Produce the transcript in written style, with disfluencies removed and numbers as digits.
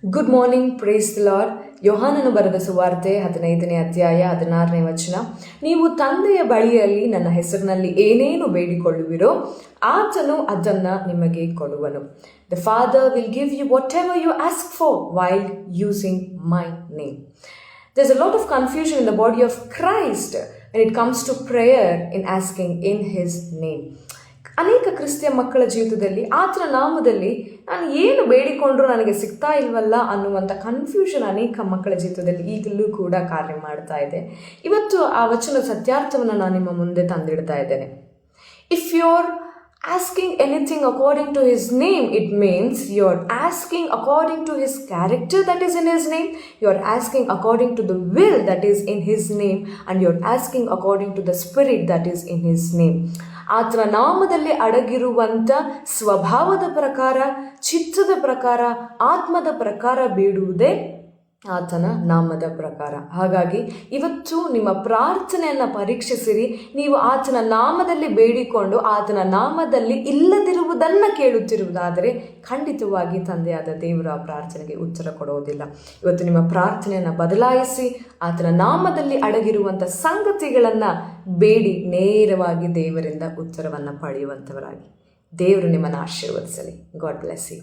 Good morning, praise the Lord. ಯೋಹಾನನು ಬರೆದ ಸುವಾರ್ತೆ 15ನೇ ಅಧ್ಯಾಯ 16ನೇ ವಚನ. ನೀವು ತಂದೆಯ ಬಳಿಯಲ್ಲಿ ನನ್ನ ಹೆಸರಿನಲ್ಲಿ ಏನೇನು ಬೇಡಿಕೊಳ್ಳುವಿರೋ ಆತನು ಅದನ್ನು ನಿಮಗೆ ಕೊಡುವನು. The Father will give you whatever you ask for while using my name. There's a lot of confusion in the body of Christ when it comes to prayer in asking in his name. ಅನೇಕ ಕ್ರಿಸ್ತಿಯ ಮಕ್ಕಳ ಜೀವಿತದಲ್ಲಿ ಆತನ ನಾಮದಲ್ಲಿ ನಾನು ಏನು ಬೇಡಿಕೊಂಡ್ರೂ ನನಗೆ ಸಿಗ್ತಾ ಇಲ್ವಲ್ಲ ಅನ್ನುವಂಥ ಕನ್ಫ್ಯೂಷನ್ ಅನೇಕ ಮಕ್ಕಳ ಜೀವಿತದಲ್ಲಿ ಈಗಲೂ ಕೂಡ ಕಾರ್ಯ ಮಾಡ್ತಾ ಇದೆ. ಇವತ್ತು ಆ ವಚನದ ಸತ್ಯಾರ್ಥವನ್ನು ನಾನು ನಿಮ್ಮ ಮುಂದೆ ತಂದಿಡ್ತಾ ಇದ್ದೇನೆ. If you're asking anything according to his name, it means you're asking according to his character that is in his name, you're asking according to the will that is in his name, and you're asking according to the spirit that is in his name. ಆತನ ನಾಮದಲ್ಲಿ ಅಡಗಿರುವಂಥ ಸ್ವಭಾವದ ಪ್ರಕಾರ, ಚಿತ್ತದ ಪ್ರಕಾರ, ಆತ್ಮದ ಪ್ರಕಾರ ಬೇಡುವುದೇ ಆತನ ನಾಮದ ಪ್ರಕಾರ. ಹಾಗಾಗಿ ಇವತ್ತು ನಿಮ್ಮ ಪ್ರಾರ್ಥನೆಯನ್ನು ಪರೀಕ್ಷಿಸಿರಿ. ನೀವು ಆತನ ನಾಮದಲ್ಲಿ ಬೇಡಿಕೊಂಡು ಆತನ ನಾಮದಲ್ಲಿ ಇಲ್ಲದಿರುವುದನ್ನು ಕೇಳುತ್ತಿರುವುದಾದರೆ ಖಂಡಿತವಾಗಿ ತಂದೆಯಾದ ದೇವರ ಪ್ರಾರ್ಥನೆಗೆ ಉತ್ತರ ಕೊಡೋದಿಲ್ಲ. ಇವತ್ತು ನಿಮ್ಮ ಪ್ರಾರ್ಥನೆಯನ್ನು ಬದಲಾಯಿಸಿ ಆತನ ನಾಮದಲ್ಲಿ ಅಡಗಿರುವಂಥ ಸಂಗತಿಗಳನ್ನು ಬೇಡಿ ನೇರವಾಗಿ ದೇವರಿಂದ ಉತ್ತರವನ್ನು ಪಡೆಯುವಂಥವರಾಗಿ. ದೇವರು ನಿಮ್ಮನ್ನು ಆಶೀರ್ವದಿಸಲಿ. God bless you.